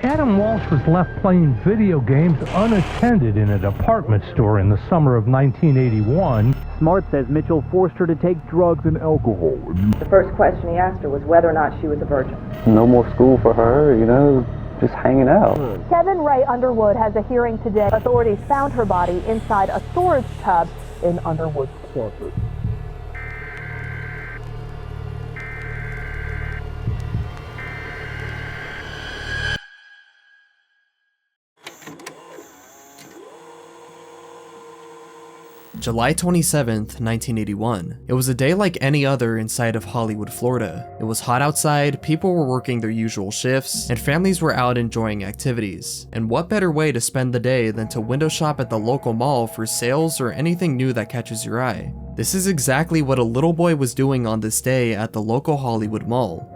Adam Walsh was left playing video games unattended in a department store in the summer of 1981. Smart says Mitchell forced her to take drugs and alcohol. The first question he asked her was whether or not she was a virgin. No more school for her, just hanging out. Kevin Ray Underwood has a hearing today. Authorities found her body inside a storage tub in Underwood's campus. July 27th, 1981. It was a day like any other inside of Hollywood, Florida. It was hot outside, people were working their usual shifts, and families were out enjoying activities. And what better way to spend the day than to window shop at the local mall for sales or anything new that catches your eye? This is exactly what a little boy was doing on this day at the local Hollywood mall.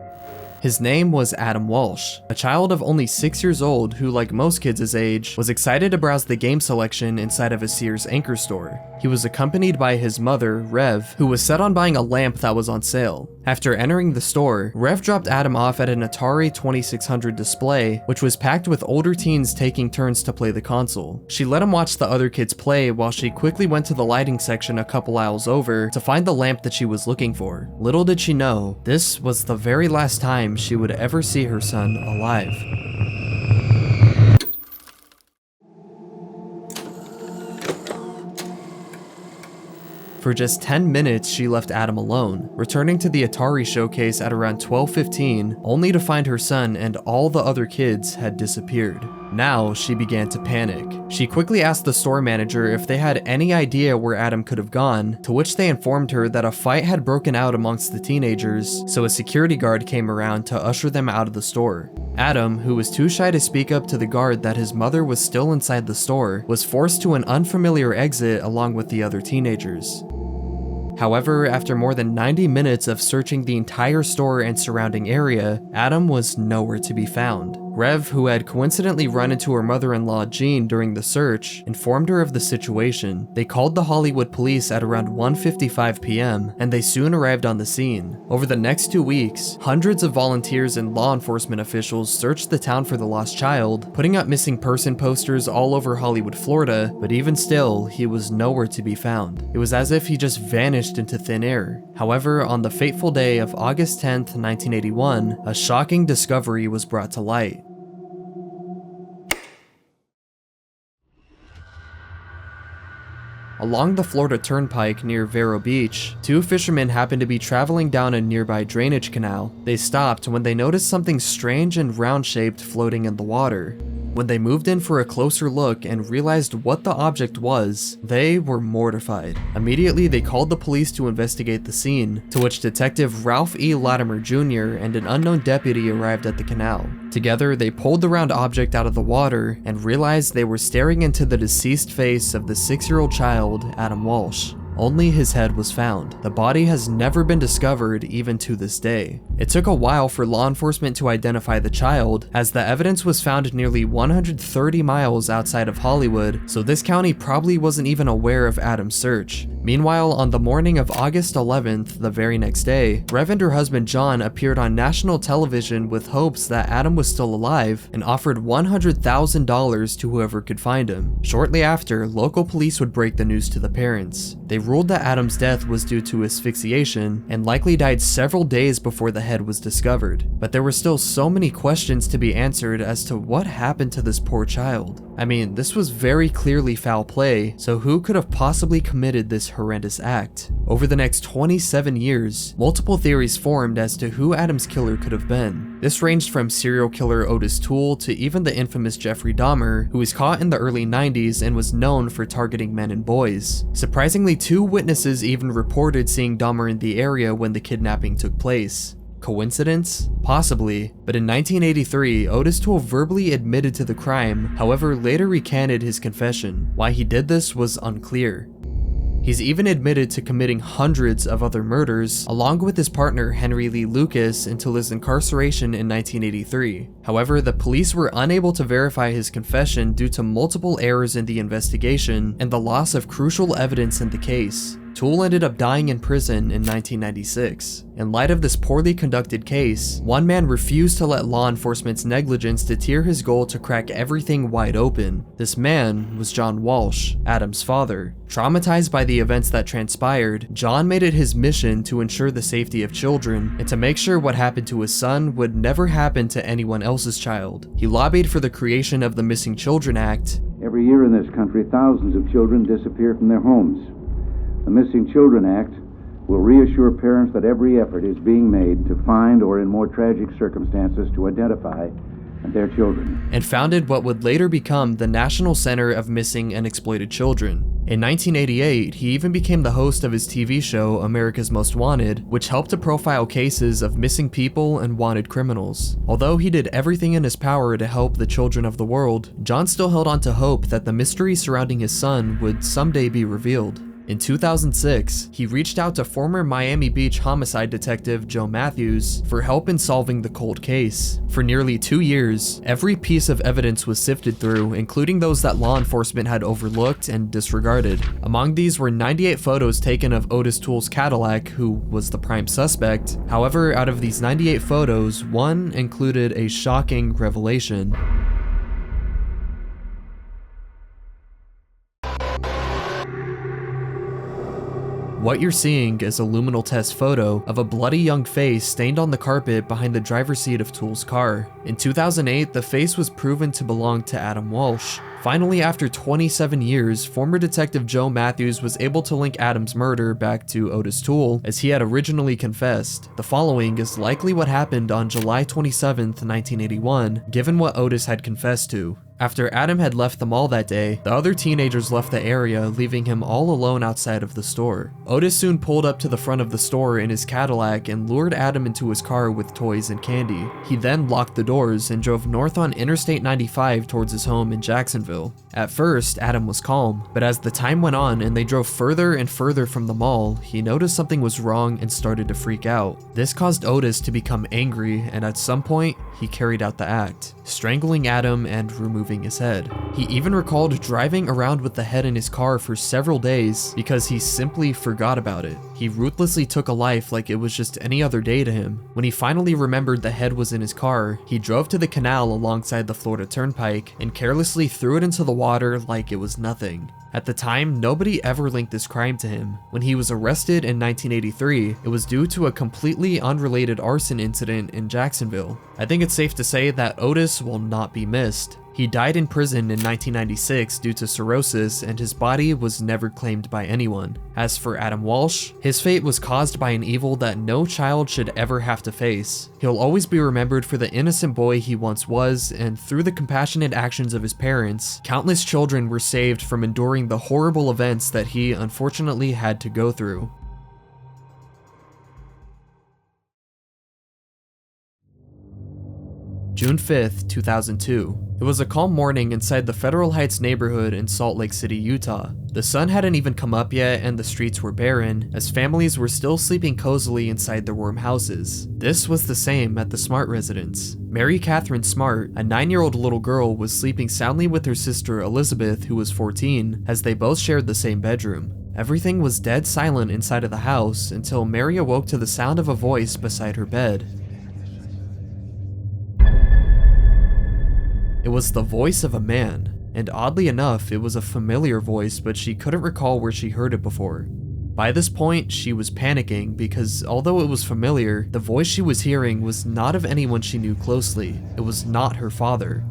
His name was Adam Walsh, a child of only 6 years old who, like most kids his age, was excited to browse the game selection inside of a Sears anchor store. He was accompanied by his mother, Rev, who was set on buying a lamp that was on sale. After entering the store, Rev dropped Adam off at an Atari 2600 display, which was packed with older teens taking turns to play the console. She let him watch the other kids play while she quickly went to the lighting section a couple aisles over to find the lamp that she was looking for. Little did she know, this was the very last time she would ever see her son alive. For just 10 minutes, she left Adam alone, returning to the Atari showcase at around 12:15, only to find her son and all the other kids had disappeared. Now, she began to panic. She quickly asked the store manager if they had any idea where Adam could have gone, to which they informed her that a fight had broken out amongst the teenagers, so a security guard came around to usher them out of the store. Adam, who was too shy to speak up to the guard that his mother was still inside the store, was forced to an unfamiliar exit along with the other teenagers. However, after more than 90 minutes of searching the entire store and surrounding area, Adam was nowhere to be found. Rev, who had coincidentally run into her mother-in-law Jean during the search, informed her of the situation. They called the Hollywood police at around 1:55 p.m., and they soon arrived on the scene. Over the next 2 weeks, hundreds of volunteers and law enforcement officials searched the town for the lost child, putting up missing person posters all over Hollywood, Florida, but even still, he was nowhere to be found. It was as if he just vanished into thin air. However, on the fateful day of August 10th, 1981, a shocking discovery was brought to light. Along the Florida Turnpike near Vero Beach, two fishermen happened to be traveling down a nearby drainage canal. They stopped when they noticed something strange and round-shaped floating in the water. When they moved in for a closer look and realized what the object was, they were mortified. Immediately, they called the police to investigate the scene, to which Detective Ralph E. Latimer Jr. and an unknown deputy arrived at the canal. Together, they pulled the round object out of the water and realized they were staring into the deceased face of the 6-year-old child, Adam Walsh. Only his head was found. The body has never been discovered even to this day. It took a while for law enforcement to identify the child, as the evidence was found nearly 130 miles outside of Hollywood, so this county probably wasn't even aware of Adam's search. Meanwhile, on the morning of August 11th, the very next day, Rev and her husband John appeared on national television with hopes that Adam was still alive and offered $100,000 to whoever could find him. Shortly after, local police would break the news to the parents. They ruled that Adam's death was due to asphyxiation and likely died several days before the head was discovered. But there were still so many questions to be answered as to what happened to this poor child. I mean, this was very clearly foul play, so who could have possibly committed this horrendous act? Over the next 27 years, multiple theories formed as to who Adam's killer could have been. This ranged from serial killer Otis Toole to even the infamous Jeffrey Dahmer, who was caught in the early 90s and was known for targeting men and boys. Surprisingly, 2 witnesses even reported seeing Dahmer in the area when the kidnapping took place. Coincidence? Possibly, but in 1983, Otis Toole verbally admitted to the crime, however later recanted his confession. Why he did this was unclear. He's even admitted to committing hundreds of other murders, along with his partner Henry Lee Lucas, until his incarceration in 1983. However, the police were unable to verify his confession due to multiple errors in the investigation and the loss of crucial evidence in the case. Toole ended up dying in prison in 1996. In light of this poorly conducted case, one man refused to let law enforcement's negligence deter his goal to crack everything wide open. This man was John Walsh, Adam's father. Traumatized by the events that transpired, John made it his mission to ensure the safety of children and to make sure what happened to his son would never happen to anyone else's child. He lobbied for the creation of the Missing Children Act. Every year in this country, thousands of children disappear from their homes. The Missing Children Act will reassure parents that every effort is being made to find, or in more tragic circumstances, to identify their children. And founded what would later become the National Center of Missing and Exploited Children. In 1988, he even became the host of his TV show America's Most Wanted, which helped to profile cases of missing people and wanted criminals. Although he did everything in his power to help the children of the world, John still held on to hope that the mystery surrounding his son would someday be revealed. In 2006, he reached out to former Miami Beach homicide detective Joe Matthews for help in solving the cold case. For nearly 2 years, every piece of evidence was sifted through, including those that law enforcement had overlooked and disregarded. Among these were 98 photos taken of Otis Toole's Cadillac, who was the prime suspect. However, out of these 98 photos, one included a shocking revelation. What you're seeing is a luminal test photo of a bloody young face stained on the carpet behind the driver's seat of Toole's car. In 2008, the face was proven to belong to Adam Walsh. Finally, after 27 years, former detective Joe Matthews was able to link Adam's murder back to Otis Toole, as he had originally confessed. The following is likely what happened on July 27, 1981, given what Otis had confessed to. After Adam had left the mall that day, the other teenagers left the area, leaving him all alone outside of the store. Otis soon pulled up to the front of the store in his Cadillac and lured Adam into his car with toys and candy. He then locked the doors and drove north on Interstate 95 towards his home in Jacksonville. At first, Adam was calm, but as the time went on and they drove further and further from the mall, he noticed something was wrong and started to freak out. This caused Otis to become angry, and at some point, he carried out the act, strangling Adam and removing his head. He even recalled driving around with the head in his car for several days because he simply forgot about it. He ruthlessly took a life like it was just any other day to him. When he finally remembered the head was in his car, he drove to the canal alongside the Florida Turnpike and carelessly threw it into the water like it was nothing. At the time, nobody ever linked this crime to him. When he was arrested in 1983, it was due to a completely unrelated arson incident in Jacksonville. I think it's safe to say that Otis will not be missed. He died in prison in 1996 due to cirrhosis, and his body was never claimed by anyone. As for Adam Walsh, his fate was caused by an evil that no child should ever have to face. He'll always be remembered for the innocent boy he once was, and through the compassionate actions of his parents, countless children were saved from enduring the horrible events that he unfortunately had to go through. June 5th, 2002. It was a calm morning inside the Federal Heights neighborhood in Salt Lake City, Utah. The sun hadn't even come up yet and the streets were barren, as families were still sleeping cozily inside their warm houses. This was the same at the Smart residence. Mary Catherine Smart, a 9-year-old little girl, was sleeping soundly with her sister Elizabeth, who was 14, as they both shared the same bedroom. Everything was dead silent inside of the house until Mary awoke to the sound of a voice beside her bed. It was the voice of a man, and oddly enough, it was a familiar voice, but she couldn't recall where she heard it before. By this point, she was panicking because although it was familiar, the voice she was hearing was not of anyone she knew closely. It was not her father.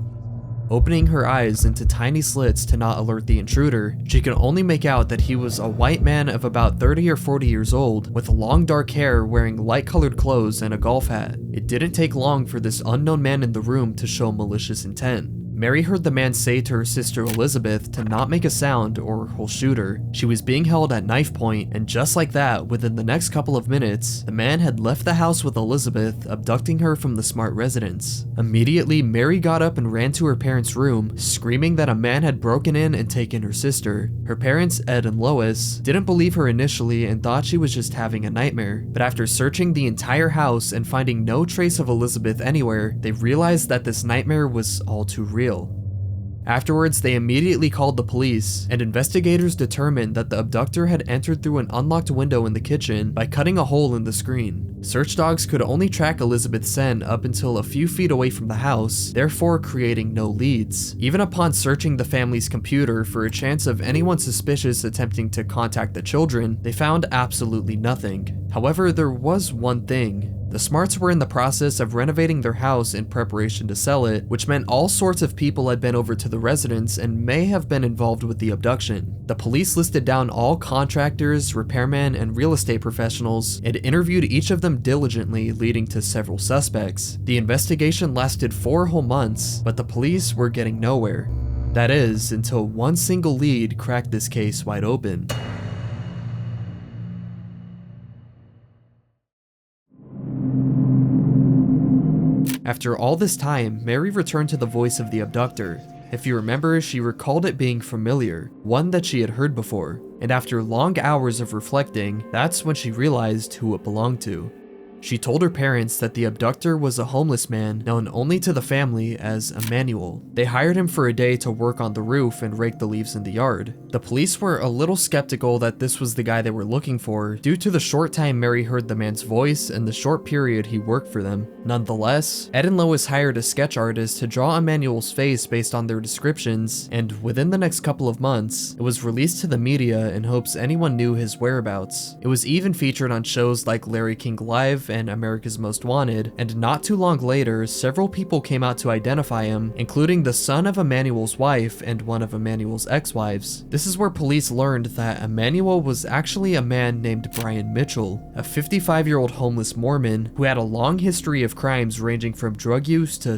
Opening her eyes into tiny slits to not alert the intruder, she could only make out that he was a white man of about 30 or 40 years old, with long dark hair, wearing light-colored clothes and a golf hat. It didn't take long for this unknown man in the room to show malicious intent. Mary heard the man say to her sister Elizabeth to not make a sound or he'll shoot her. She was being held at knife point, and just like that, within the next couple of minutes, the man had left the house with Elizabeth, abducting her from the Smart residence. Immediately, Mary got up and ran to her parents' room, screaming that a man had broken in and taken her sister. Her parents, Ed and Lois, didn't believe her initially and thought she was just having a nightmare, but after searching the entire house and finding no trace of Elizabeth anywhere, they realized that this nightmare was all too real. Afterwards, they immediately called the police, and investigators determined that the abductor had entered through an unlocked window in the kitchen by cutting a hole in the screen. Search dogs could only track Elizabeth's scent up until a few feet away from the house, therefore creating no leads. Even upon searching the family's computer for a chance of anyone suspicious attempting to contact the children, they found absolutely nothing. However, there was one thing. The Smarts were in the process of renovating their house in preparation to sell it, which meant all sorts of people had been over to the residence and may have been involved with the abduction. The police listed down all contractors, repairmen, and real estate professionals and interviewed each of them diligently, leading to several suspects. The investigation lasted 4 whole months, but the police were getting nowhere. That is, until one single lead cracked this case wide open. After all this time, Mary returned to the voice of the abductor. If you remember, she recalled it being familiar, one that she had heard before, and after long hours of reflecting, that's when she realized who it belonged to. She told her parents that the abductor was a homeless man known only to the family as Emmanuel. They hired him for a day to work on the roof and rake the leaves in the yard. The police were a little skeptical that this was the guy they were looking for due to the short time Mary heard the man's voice and the short period he worked for them. Nonetheless, Ed and Lois hired a sketch artist to draw Emmanuel's face based on their descriptions, and within the next couple of months, it was released to the media in hopes anyone knew his whereabouts. It was even featured on shows like Larry King Live and America's Most Wanted, and not too long later, several people came out to identify him, including the son of Emmanuel's wife and one of Emmanuel's ex-wives. This is where police learned that Emmanuel was actually a man named Brian Mitchell, a 55-year-old homeless Mormon who had a long history of crimes ranging from drug use to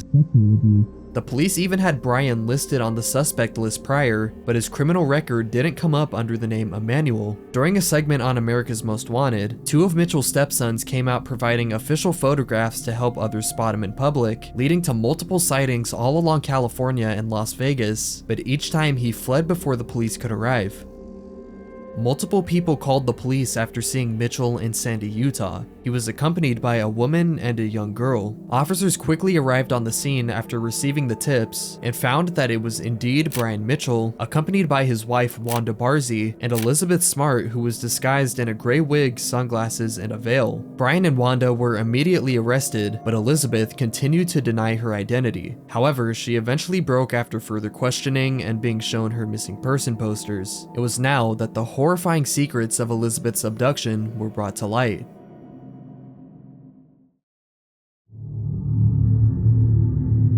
The police even had Brian listed on the suspect list prior, but his criminal record didn't come up under the name Emmanuel. During a segment on America's Most Wanted, 2 of Mitchell's stepsons came out providing official photographs to help others spot him in public, leading to multiple sightings all along California and Las Vegas, but each time he fled before the police could arrive. Multiple people called the police after seeing Mitchell in Sandy, Utah. He was accompanied by a woman and a young girl. Officers quickly arrived on the scene after receiving the tips and found that it was indeed Brian Mitchell, accompanied by his wife Wanda Barzy and Elizabeth Smart, who was disguised in a gray wig, sunglasses, and a veil. Brian and Wanda were immediately arrested, but Elizabeth continued to deny her identity. However, she eventually broke after further questioning and being shown her missing person posters. It was now that the horrifying secrets of Elizabeth's abduction were brought to light.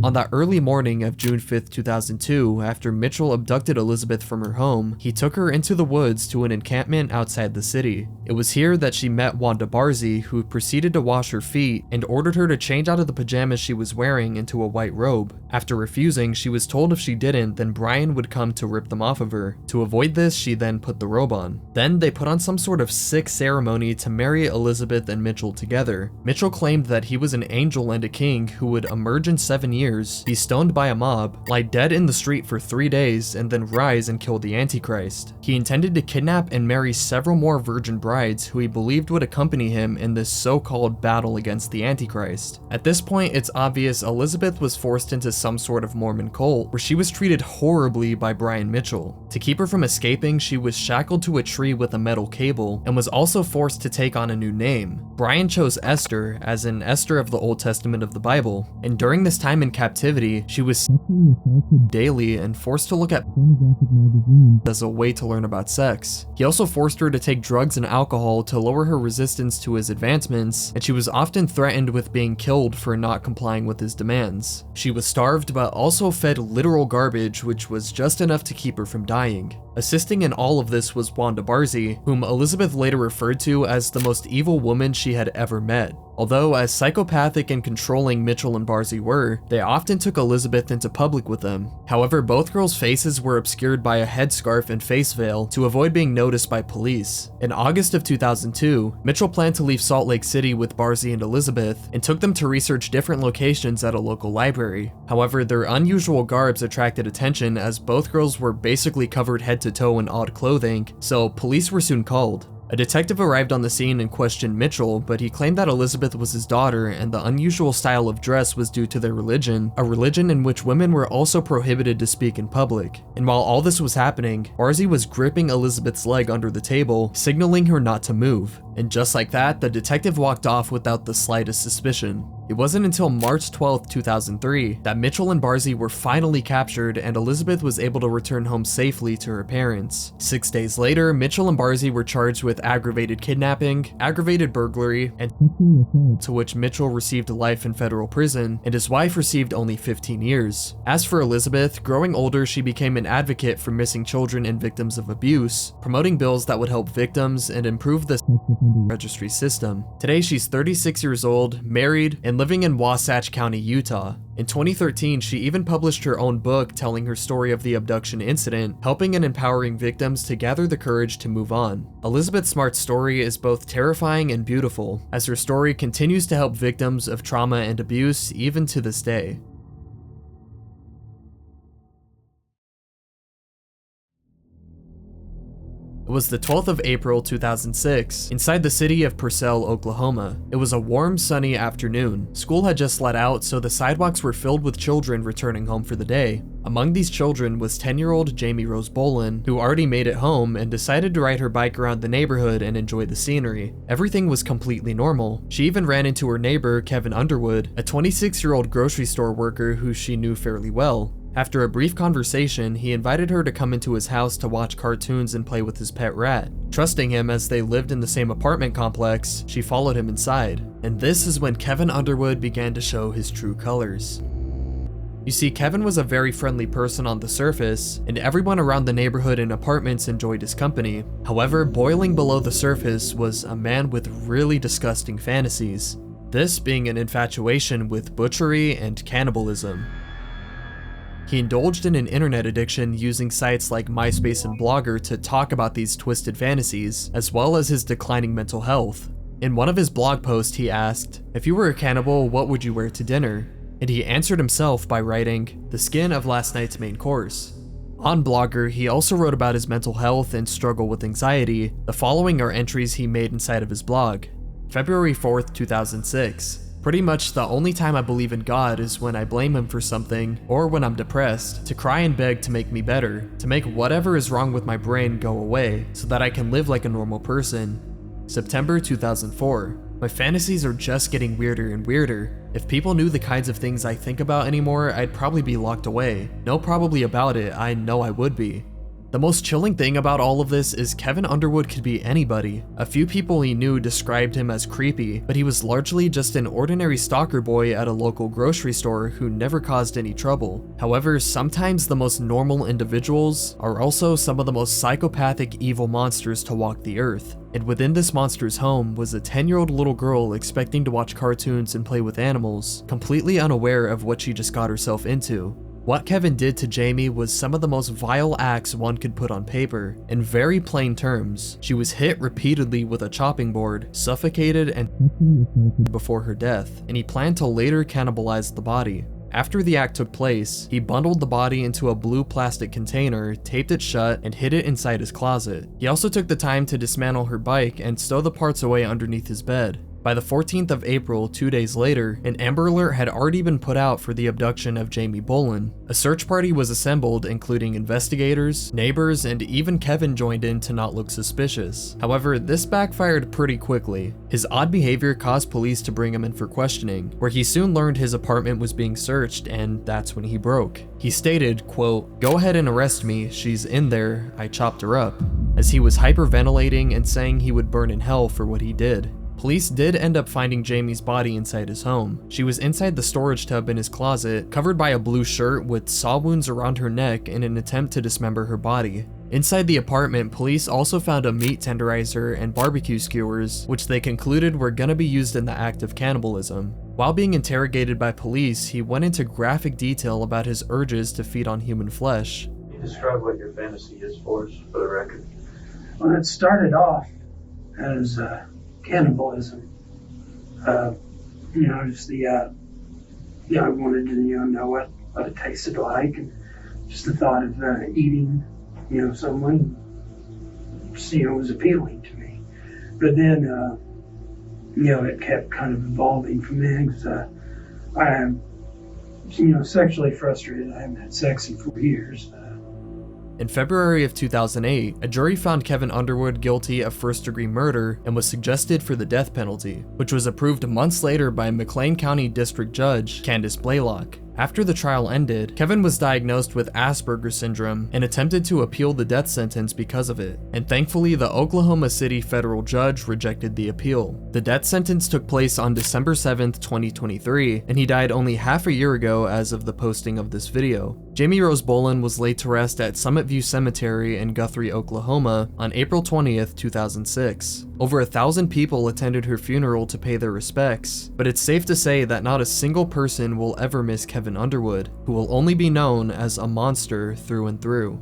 On the early morning of June 5th, 2002, after Mitchell abducted Elizabeth from her home, he took her into the woods to an encampment outside the city. It was here that she met Wanda Barzy, who proceeded to wash her feet and ordered her to change out of the pajamas she was wearing into a white robe. After refusing, she was told if she didn't, then Brian would come to rip them off of her. To avoid this, she then put the robe on. Then they put on some sort of sick ceremony to marry Elizabeth and Mitchell together. Mitchell claimed that he was an angel and a king who would emerge in 7 years, be stoned by a mob, lie dead in the street for 3 days, and then rise and kill the Antichrist. He intended to kidnap and marry several more virgin brides who he believed would accompany him in this so-called battle against the Antichrist. At this point, it's obvious Elizabeth was forced into some sort of Mormon cult where she was treated horribly by Brian Mitchell. To keep her from escaping, she was shackled to a tree with a metal cable and was also forced to take on a new name. Brian chose Esther, as in Esther of the Old Testament of the Bible, and during this time in captivity, she was sexually assaulted daily and forced to look at pornographic magazines as a way to learn about sex. He also forced her to take drugs and alcohol to lower her resistance to his advancements, and she was often threatened with being killed for not complying with his demands. She was starved but also fed literal garbage, which was just enough to keep her from dying. Assisting in all of this was Wanda Barzy, whom Elizabeth later referred to as the most evil woman she had ever met. Although as psychopathic and controlling Mitchell and Barzy were, they often took Elizabeth into public with them. However, both girls' faces were obscured by a headscarf and face veil to avoid being noticed by police. In August of 2002, Mitchell planned to leave Salt Lake City with Barzy and Elizabeth and took them to research different locations at a local library. However, their unusual garbs attracted attention as both girls were basically covered head to toe in odd clothing, so police were soon called. A detective arrived on the scene and questioned Mitchell, but he claimed that Elizabeth was his daughter and the unusual style of dress was due to their religion, a religion in which women were also prohibited to speak in public. And while all this was happening, Barzy was gripping Elizabeth's leg under the table, signaling her not to move. And just like that, the detective walked off without the slightest suspicion. It wasn't until March 12, 2003 that Mitchell and Barzy were finally captured and Elizabeth was able to return home safely to her parents. 6 days later, Mitchell and Barzy were charged with aggravated kidnapping, aggravated burglary, and to which Mitchell received life in federal prison and his wife received only 15 years. As for Elizabeth, growing older, she became an advocate for missing children and victims of abuse, promoting bills that would help victims and improve the registry system. Today, she's 36 years old, married, and living in Wasatch County, Utah. In 2013, she even published her own book telling her story of the abduction incident, helping and empowering victims to gather the courage to move on. Elizabeth Smart's story is both terrifying and beautiful, as her story continues to help victims of trauma and abuse even to this day. It was the 12th of April 2006, inside the city of Purcell, Oklahoma. It was a warm, sunny afternoon. School had just let out, so the sidewalks were filled with children returning home for the day. Among these children was 10-year-old Jamie Rose Bolin, who already made it home and decided to ride her bike around the neighborhood and enjoy the scenery. Everything was completely normal. She even ran into her neighbor, Kevin Underwood, a 26-year-old grocery store worker who she knew fairly well. After a brief conversation, he invited her to come into his house to watch cartoons and play with his pet rat. Trusting him as they lived in the same apartment complex, she followed him inside. And this is when Kevin Underwood began to show his true colors. You see, Kevin was a very friendly person on the surface, and everyone around the neighborhood and apartments enjoyed his company. However, boiling below the surface was a man with really disgusting fantasies. This being an infatuation with butchery and cannibalism. He indulged in an internet addiction using sites like MySpace and Blogger to talk about these twisted fantasies, as well as his declining mental health. In one of his blog posts, he asked, "If you were a cannibal, what would you wear to dinner?" And he answered himself by writing, "The skin of last night's main course." On Blogger, he also wrote about his mental health and struggle with anxiety. The following are entries he made inside of his blog. February 4th, 2006. Pretty much the only time I believe in God is when I blame him for something, or when I'm depressed, to cry and beg to make me better, to make whatever is wrong with my brain go away, so that I can live like a normal person. September 2004. My fantasies are just getting weirder and weirder. If people knew the kinds of things I think about anymore, I'd probably be locked away. No probably about it, I know I would be. The most chilling thing about all of this is Kevin Underwood could be anybody. A few people he knew described him as creepy, but he was largely just an ordinary stalker boy at a local grocery store who never caused any trouble. However, sometimes the most normal individuals are also some of the most psychopathic evil monsters to walk the earth. And within this monster's home was a 10-year-old little girl expecting to watch cartoons and play with animals, completely unaware of what she just got herself into. What Kevin did to Jamie was some of the most vile acts one could put on paper. In very plain terms, she was hit repeatedly with a chopping board, suffocated, and before her death, and he planned to later cannibalize the body. After the act took place, he bundled the body into a blue plastic container, taped it shut, and hid it inside his closet. He also took the time to dismantle her bike and stow the parts away underneath his bed. By the 14th of April, 2 days later, an Amber Alert had already been put out for the abduction of Jamie Bolin. A search party was assembled, including investigators, neighbors, and even Kevin joined in to not look suspicious. However, this backfired pretty quickly. His odd behavior caused police to bring him in for questioning, where he soon learned his apartment was being searched, and that's when he broke. He stated, quote, "Go ahead and arrest me, she's in there, I chopped her up," as he was hyperventilating and saying he would burn in hell for what he did. Police did end up finding Jamie's body inside his home. She was inside the storage tub in his closet, covered by a blue shirt with saw wounds around her neck in an attempt to dismember her body. Inside the apartment, police also found a meat tenderizer and barbecue skewers, which they concluded were gonna be used in the act of cannibalism. While being interrogated by police, he went into graphic detail about his urges to feed on human flesh. Can you describe what your fantasy is for us, for the record? Well, it started off as cannibalism. Just I wanted to, know what it tasted like, and just the thought of eating, someone, was appealing to me. But then, it kept kind of evolving from there, because I am, sexually frustrated. I haven't had sex in 4 years. In February of 2008, a jury found Kevin Underwood guilty of first-degree murder and was suggested for the death penalty, which was approved months later by McLean County District Judge Candace Blaylock. After the trial ended, Kevin was diagnosed with Asperger's syndrome and attempted to appeal the death sentence because of it, and thankfully the Oklahoma City federal judge rejected the appeal. The death sentence took place on December 7th, 2023, and he died only half a year ago as of the posting of this video. Jamie Rose Bolin was laid to rest at Summit View Cemetery in Guthrie, Oklahoma on April 20th, 2006. Over 1,000 people attended her funeral to pay their respects, but it's safe to say that not a single person will ever miss Kevin Underwood, who will only be known as a monster through and through.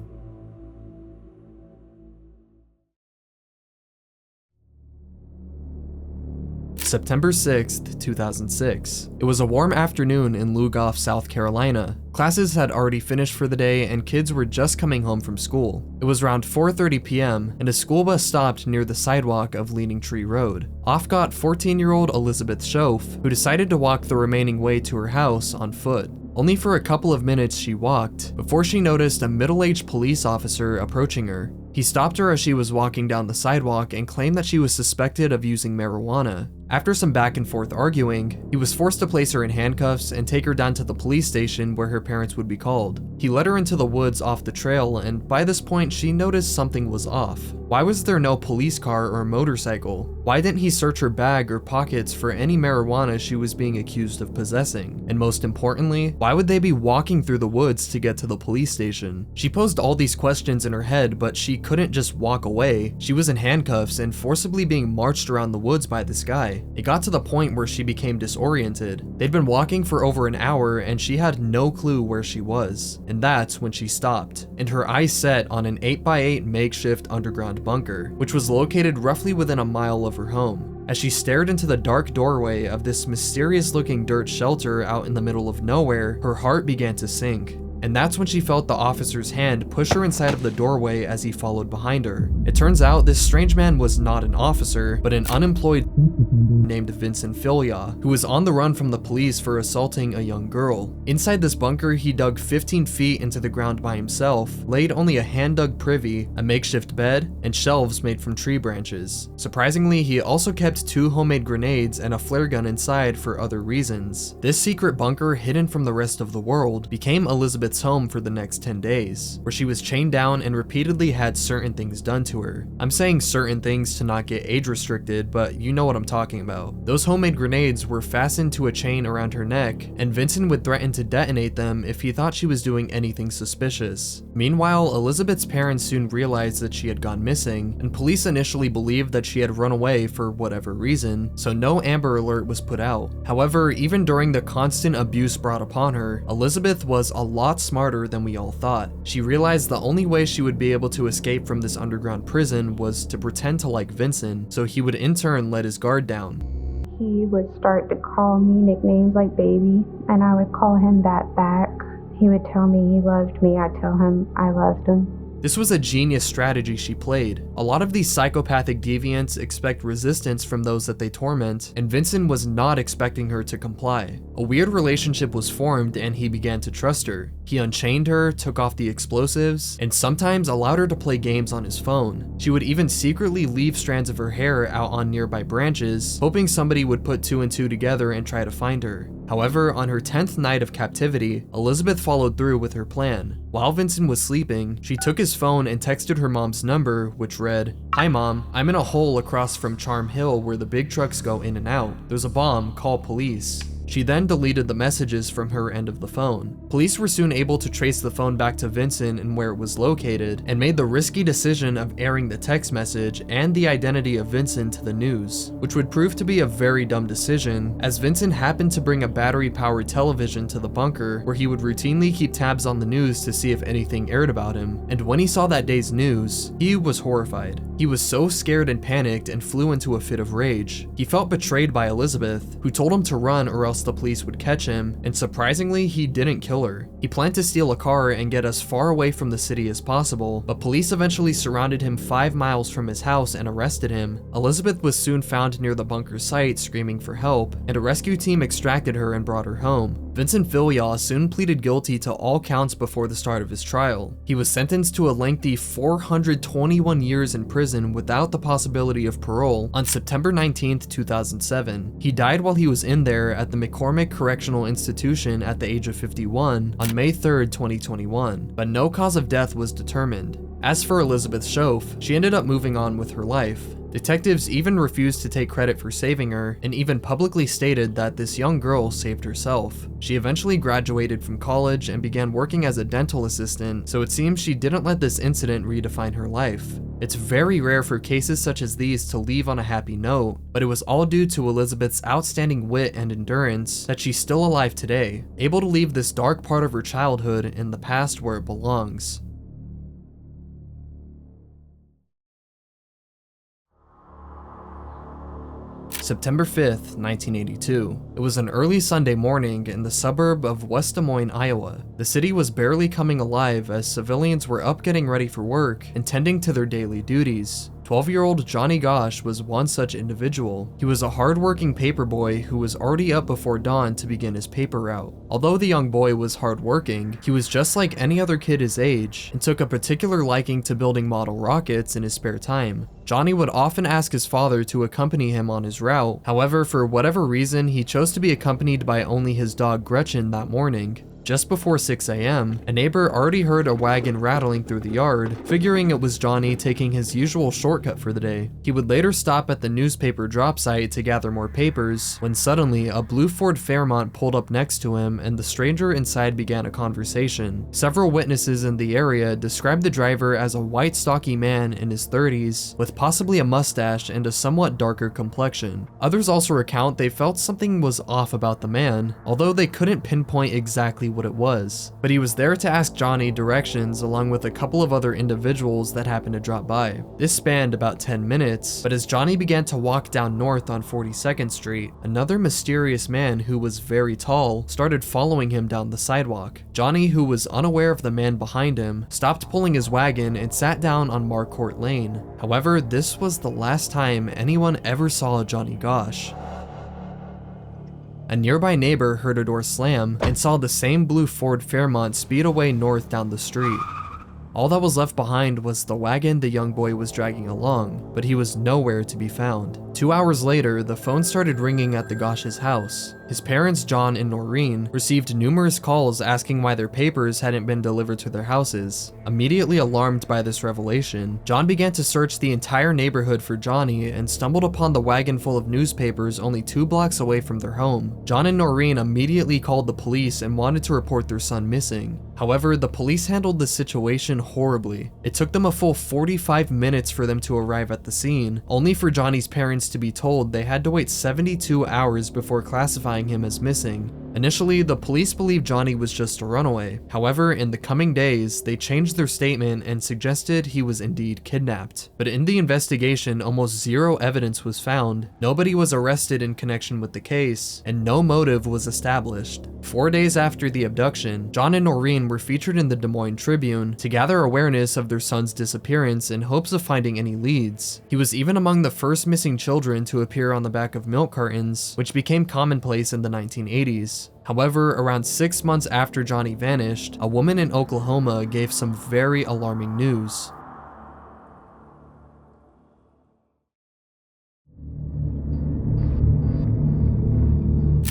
September 6th, 2006. It was a warm afternoon in Lugoff, South Carolina. Classes had already finished for the day and kids were just coming home from school. It was around 4:30 p.m. and a school bus stopped near the sidewalk of Leaning Tree Road. Off got 14-year-old Elizabeth Shoaf, who decided to walk the remaining way to her house on foot. Only for a couple of minutes she walked, before she noticed a middle-aged police officer approaching her. He stopped her as she was walking down the sidewalk and claimed that she was suspected of using marijuana. After some back and forth arguing, he was forced to place her in handcuffs and take her down to the police station where her parents would be called. He led her into the woods off the trail, and by this point she noticed something was off. Why was there no police car or motorcycle? Why didn't he search her bag or pockets for any marijuana she was being accused of possessing? And most importantly, why would they be walking through the woods to get to the police station? She posed all these questions in her head, but she couldn't just walk away. She was in handcuffs and forcibly being marched around the woods by this guy. It got to the point where she became disoriented. They'd been walking for over an hour and she had no clue where she was. And that's when she stopped, and her eyes set on an 8x8 makeshift underground bunker, which was located roughly within a mile of her home. As she stared into the dark doorway of this mysterious looking dirt shelter out in the middle of nowhere, her heart began to sink. And that's when she felt the officer's hand push her inside of the doorway as he followed behind her. It turns out this strange man was not an officer, but an unemployed named Vincent Filya, who was on the run from the police for assaulting a young girl. Inside this bunker, he dug 15 feet into the ground by himself, laid only a hand-dug privy, a makeshift bed, and shelves made from tree branches. Surprisingly, he also kept 2 homemade grenades and a flare gun inside for other reasons. This secret bunker, hidden from the rest of the world, became Elizabeth's home for the next 10 days, where she was chained down and repeatedly had certain things done to her. I'm saying certain things to not get age restricted, but you know what I'm talking about. Those homemade grenades were fastened to a chain around her neck, and Vincent would threaten to detonate them if he thought she was doing anything suspicious. Meanwhile, Elizabeth's parents soon realized that she had gone missing, and police initially believed that she had run away for whatever reason, so no Amber Alert was put out. However, even during the constant abuse brought upon her, Elizabeth was a lot smarter than we all thought. She realized the only way she would be able to escape from this underground prison was to pretend to like Vincent, so he would in turn let his guard down. He would start to call me nicknames like baby, and I would call him that back. He would tell me he loved me, I'd tell him I loved him. This was a genius strategy she played. A lot of these psychopathic deviants expect resistance from those that they torment, and Vincent was not expecting her to comply. A weird relationship was formed and he began to trust her. He unchained her, took off the explosives, and sometimes allowed her to play games on his phone. She would even secretly leave strands of her hair out on nearby branches, hoping somebody would put 2 and 2 together and try to find her. However, on her 10th night of captivity, Elizabeth followed through with her plan. While Vincent was sleeping, she took his phone and texted her mom's number, which read, "Hi mom, I'm in a hole across from Charm Hill where the big trucks go in and out. There's a bomb, call police." She then deleted the messages from her end of the phone. Police were soon able to trace the phone back to Vincent and where it was located, and made the risky decision of airing the text message and the identity of Vincent to the news, which would prove to be a very dumb decision, as Vincent happened to bring a battery-powered television to the bunker where he would routinely keep tabs on the news to see if anything aired about him, and when he saw that day's news, he was horrified. He was so scared and panicked and flew into a fit of rage. He felt betrayed by Elizabeth, who told him to run or else the police would catch him, and surprisingly, he didn't kill her. He planned to steal a car and get as far away from the city as possible, but police eventually surrounded him 5 miles from his house and arrested him. Elizabeth was soon found near the bunker site screaming for help, and a rescue team extracted her and brought her home. Vincent Villiaw soon pleaded guilty to all counts before the start of his trial. He was sentenced to a lengthy 421 years in prison without the possibility of parole on September 19, 2007. He died while he was in there at the McCormick Correctional Institution at the age of 51 on May 3, 2021, but no cause of death was determined. As for Elizabeth Shoaf, she ended up moving on with her life. Detectives even refused to take credit for saving her, and even publicly stated that this young girl saved herself. She eventually graduated from college and began working as a dental assistant, so it seems she didn't let this incident redefine her life. It's very rare for cases such as these to leave on a happy note, but it was all due to Elizabeth's outstanding wit and endurance that she's still alive today, able to leave this dark part of her childhood in the past where it belongs. September 5th, 1982. It was an early Sunday morning in the suburb of West Des Moines, Iowa. The city was barely coming alive as civilians were up getting ready for work and tending to their daily duties. 12-year-old Johnny Gosch was one such individual. He was a hard-working paperboy who was already up before dawn to begin his paper route. Although the young boy was hard-working, he was just like any other kid his age and took a particular liking to building model rockets in his spare time. Johnny would often ask his father to accompany him on his route. However, for whatever reason, he chose to be accompanied by only his dog Gretchen that morning. Just before 6 a.m., a neighbor already heard a wagon rattling through the yard, figuring it was Johnny taking his usual shortcut for the day. He would later stop at the newspaper drop site to gather more papers, when suddenly a blue Ford Fairmont pulled up next to him and the stranger inside began a conversation. Several witnesses in the area described the driver as a white stocky man in his 30s, with possibly a mustache and a somewhat darker complexion. Others also recount they felt something was off about the man, although they couldn't pinpoint exactly what it was, but he was there to ask Johnny directions along with a couple of other individuals that happened to drop by. This spanned about 10 minutes, but as Johnny began to walk down north on 42nd Street, another mysterious man who was very tall started following him down the sidewalk. Johnny, who was unaware of the man behind him, stopped pulling his wagon and sat down on Marcourt Lane. However, this was the last time anyone ever saw Johnny Gosch. A nearby neighbor heard a door slam and saw the same blue Ford Fairmont speed away north down the street. All that was left behind was the wagon the young boy was dragging along, but he was nowhere to be found. 2 hours later, the phone started ringing at the Gosch's house. His parents, John and Noreen, received numerous calls asking why their papers hadn't been delivered to their houses. Immediately alarmed by this revelation, John began to search the entire neighborhood for Johnny and stumbled upon the wagon full of newspapers only 2 blocks away from their home. John and Noreen immediately called the police and wanted to report their son missing. However, the police handled the situation horribly. It took them a full 45 minutes for them to arrive at the scene, only for Johnny's parents to be told they had to wait 72 hours before classifying him as missing. Initially, the police believed Johnny was just a runaway. However, in the coming days, they changed their statement and suggested he was indeed kidnapped. But in the investigation, almost zero evidence was found, nobody was arrested in connection with the case, and no motive was established. 4 days after the abduction, John and Noreen were featured in the Des Moines Tribune to gather awareness of their son's disappearance in hopes of finding any leads. He was even among the first missing children to appear on the back of milk cartons, which became commonplace in the 1980s. However, around 6 months after Johnny vanished, a woman in Oklahoma gave some very alarming news.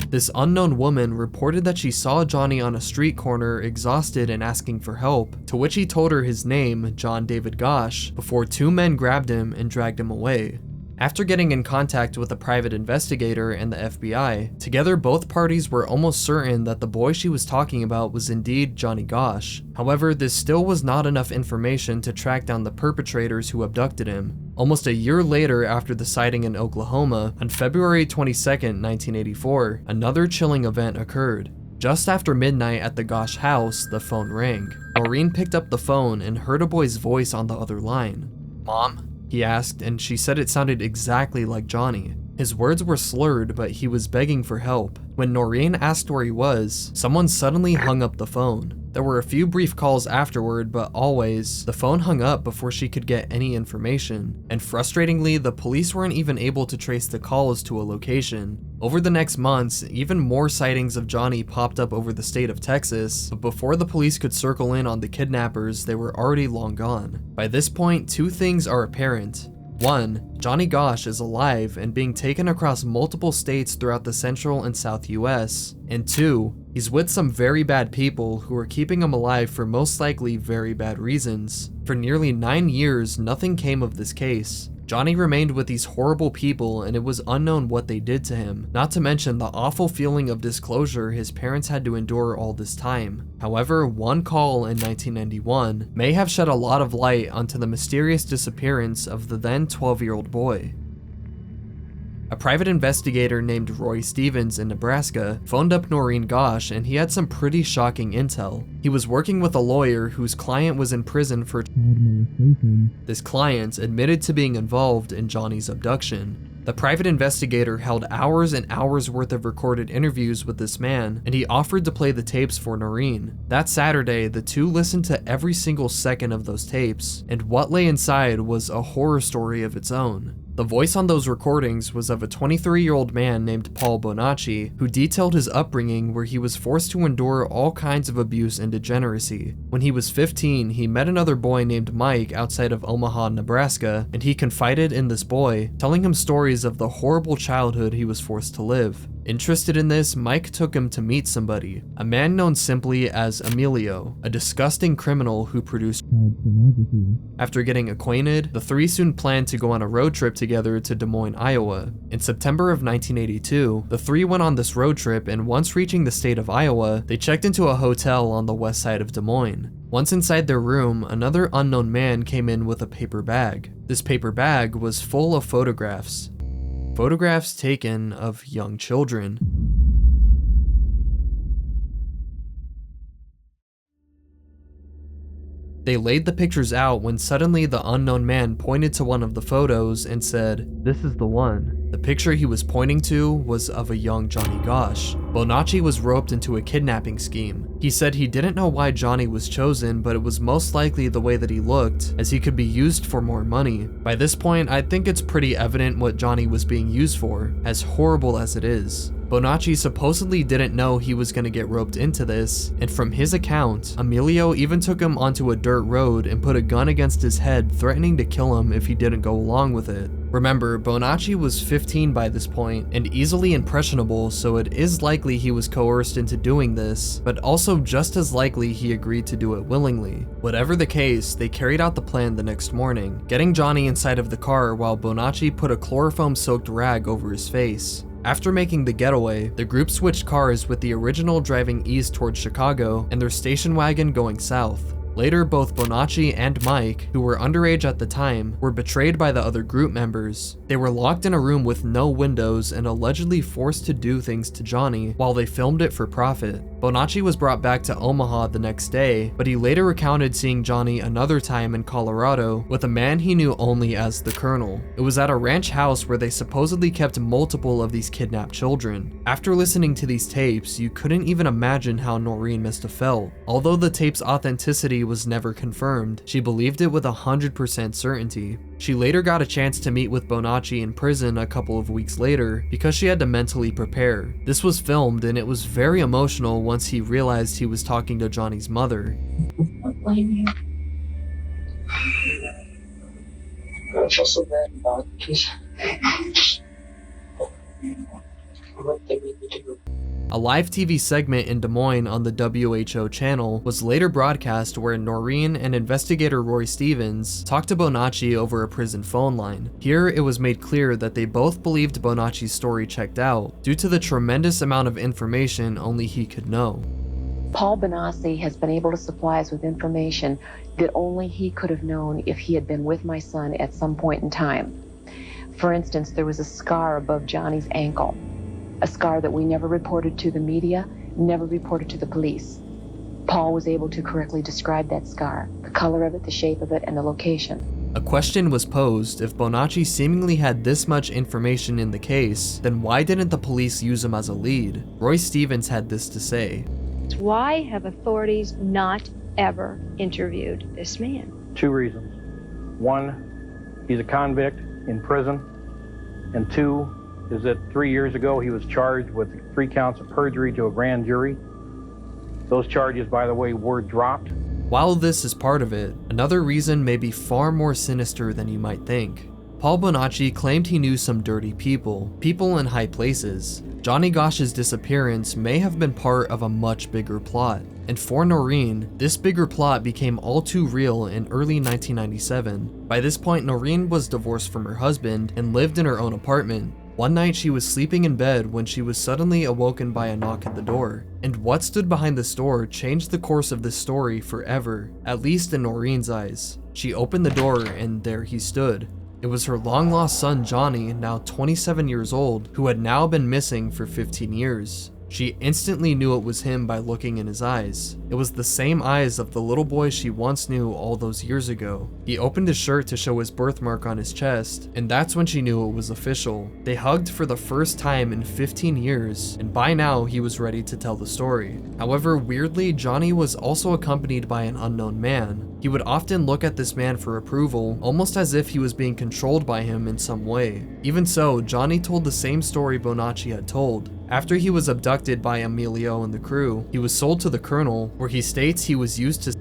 This unknown woman reported that she saw Johnny on a street corner exhausted and asking for help, to which he told her his name, John David Gosch, before 2 men grabbed him and dragged him away. After getting in contact with a private investigator and the FBI, together both parties were almost certain that the boy she was talking about was indeed Johnny Gosch. However, this still was not enough information to track down the perpetrators who abducted him. Almost a year later after the sighting in Oklahoma, on February 22nd, 1984, another chilling event occurred. Just after midnight at the Gosch house, the phone rang. Noreen picked up the phone and heard a boy's voice on the other line. "Mom?" he asked, and she said it sounded exactly like Johnny. His words were slurred, but he was begging for help. When Noreen asked where he was, someone suddenly hung up the phone. There were a few brief calls afterward, but always, the phone hung up before she could get any information. And frustratingly, the police weren't even able to trace the calls to a location. Over the next months, even more sightings of Johnny popped up over the state of Texas, but before the police could circle in on the kidnappers, they were already long gone. By this point, two things are apparent. One, Johnny Gosch is alive and being taken across multiple states throughout the central and south US. And two, he's with some very bad people who are keeping him alive for most likely very bad reasons. For nearly 9 years, nothing came of this case. Johnny remained with these horrible people and it was unknown what they did to him, not to mention the awful feeling of disclosure his parents had to endure all this time. However, one call in 1991 may have shed a lot of light onto the mysterious disappearance of the then 12-year-old boy. A private investigator named Roy Stevens in Nebraska phoned up Noreen Gosch and he had some pretty shocking intel. He was working with a lawyer whose client was in prison for child molestation. This client admitted to being involved in Johnny's abduction. The private investigator held hours and hours worth of recorded interviews with this man, and he offered to play the tapes for Noreen. That Saturday, the two listened to every single second of those tapes, and what lay inside was a horror story of its own. The voice on those recordings was of a 23-year-old man named Paul Bonacci, who detailed his upbringing where he was forced to endure all kinds of abuse and degeneracy. When he was 15, he met another boy named Mike outside of Omaha, Nebraska, and he confided in this boy, telling him stories of the horrible childhood he was forced to live. Interested in this, Mike took him to meet somebody, a man known simply as Emilio, a disgusting criminal who produced child pornography. After getting acquainted, the three soon planned to go on a road trip together to Des Moines, Iowa. In September of 1982, the three went on this road trip, and once reaching the state of Iowa, they checked into a hotel on the west side of Des Moines. Once inside their room, another unknown man came in with a paper bag. This paper bag was full of photographs. Photographs taken of young children. They laid the pictures out when suddenly the unknown man pointed to one of the photos and said, "This is the one." The picture he was pointing to was of a young Johnny Gosch. Bonacci was roped into a kidnapping scheme. He said he didn't know why Johnny was chosen, but it was most likely the way that he looked, as he could be used for more money. By this point, I think it's pretty evident what Johnny was being used for, as horrible as it is. Bonacci supposedly didn't know he was going to get roped into this, and from his account, Emilio even took him onto a dirt road and put a gun against his head, threatening to kill him if he didn't go along with it. Remember, Bonacci was 15 by this point and easily impressionable, so it is likely he was coerced into doing this, but also just as likely he agreed to do it willingly. Whatever the case, they carried out the plan the next morning, getting Johnny inside of the car while Bonacci put a chloroform-soaked rag over his face. After making the getaway, the group switched cars, with the original driving east towards Chicago and their station wagon going south. Later, both Bonacci and Mike, who were underage at the time, were betrayed by the other group members. They were locked in a room with no windows and allegedly forced to do things to Johnny while they filmed it for profit. Bonacci was brought back to Omaha the next day, but he later recounted seeing Johnny another time in Colorado with a man he knew only as the Colonel. It was at a ranch house where they supposedly kept multiple of these kidnapped children. After listening to these tapes, you couldn't even imagine how Noreen must have felt. Although the tape's authenticity was never confirmed, she believed it with 100% certainty. She later got a chance to meet with Bonacci in prison a couple of weeks later because she had to mentally prepare. This was filmed and it was very emotional once he realized he was talking to Johnny's mother. I blame you. I feel so bad about it because what they made me do. A live TV segment in Des Moines on the WHO channel was later broadcast where Noreen and investigator Roy Stevens talked to Bonacci over a prison phone line. Here, it was made clear that they both believed Bonacci's story checked out, due to the tremendous amount of information only he could know. Paul Bonacci has been able to supply us with information that only he could have known if he had been with my son at some point in time. For instance, there was a scar above Johnny's ankle. A scar that we never reported to the media, never reported to the police. Paul was able to correctly describe that scar, the color of it, the shape of it, and the location. A question was posed: if Bonacci seemingly had this much information in the case, then why didn't the police use him as a lead? Roy Stevens had this to say. Why have authorities not ever interviewed this man? 2 reasons. 1, he's a convict in prison. And 2 is that 3 years ago he was charged with 3 counts of perjury to a grand jury. Those charges, by the way, were dropped. While this is part of it, another reason may be far more sinister than you might think. Paul Bonacci claimed he knew some dirty people in high places. Johnny Gosch's disappearance may have been part of a much bigger plot. And for Noreen, this bigger plot became all too real in early 1997. By this point, Noreen was divorced from her husband and lived in her own apartment. One night she was sleeping in bed when she was suddenly awoken by a knock at the door. And what stood behind this door changed the course of this story forever, at least in Noreen's eyes. She opened the door and there he stood. It was her long-lost son Johnny, now 27 years old, who had now been missing for 15 years. She instantly knew it was him by looking in his eyes. It was the same eyes of the little boy she once knew all those years ago. He opened his shirt to show his birthmark on his chest, and that's when she knew it was official. They hugged for the first time in 15 years, and by now he was ready to tell the story. However, weirdly, Johnny was also accompanied by an unknown man. He would often look at this man for approval, almost as if he was being controlled by him in some way. Even so, Johnny told the same story Bonacci had told. After he was abducted by Emilio and the crew, he was sold to the Colonel, where he states he was used to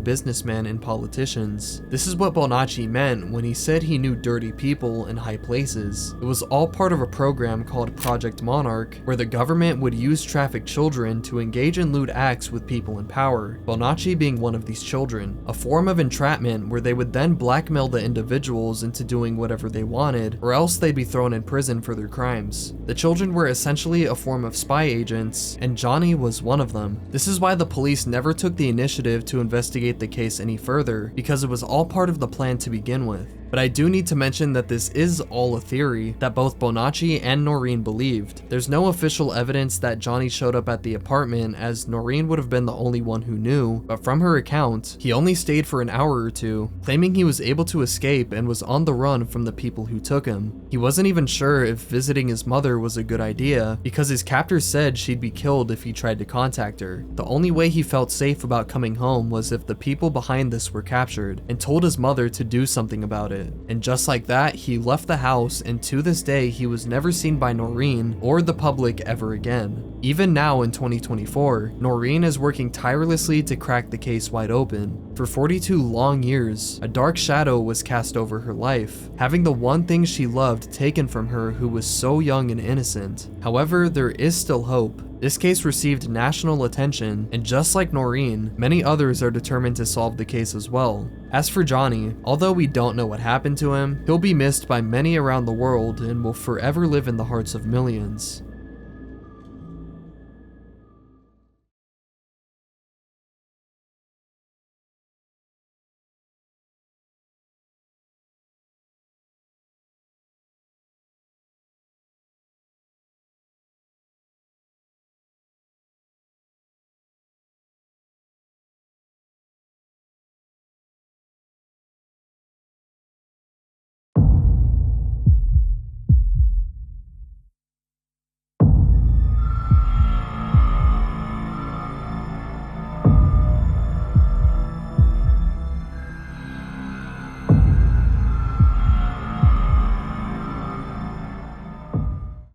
businessmen and politicians. This is what Bonacci meant when he said he knew dirty people in high places. It was all part of a program called Project Monarch, where the government would use trafficked children to engage in lewd acts with people in power, Bonacci being one of these children. A form of entrapment where they would then blackmail the individuals into doing whatever they wanted, or else they'd be thrown in prison for their crimes. The children were essentially a form of spy agents, and Johnny was one of them. This is why the police never took the initiative to investigate the case any further, because it was all part of the plan to begin with. But I do need to mention that this is all a theory that both Bonacci and Noreen believed. There's no official evidence that Johnny showed up at the apartment, as Noreen would have been the only one who knew, but from her account, he only stayed for an hour or two, claiming he was able to escape and was on the run from the people who took him. He wasn't even sure if visiting his mother was a good idea, because his captors said she'd be killed if he tried to contact her. The only way he felt safe about coming home was if the people behind this were captured, and told his mother to do something about it. And just like that, he left the house, and to this day he was never seen by Noreen or the public ever again. Even now in 2024, Noreen is working tirelessly to crack the case wide open. For 42 long years, a dark shadow was cast over her life, having the one thing she loved taken from her who was so young and innocent. However, there is still hope. This case received national attention, and just like Noreen, many others are determined to solve the case as well. As for Johnny, although we don't know what happened to him, he'll be missed by many around the world and will forever live in the hearts of millions.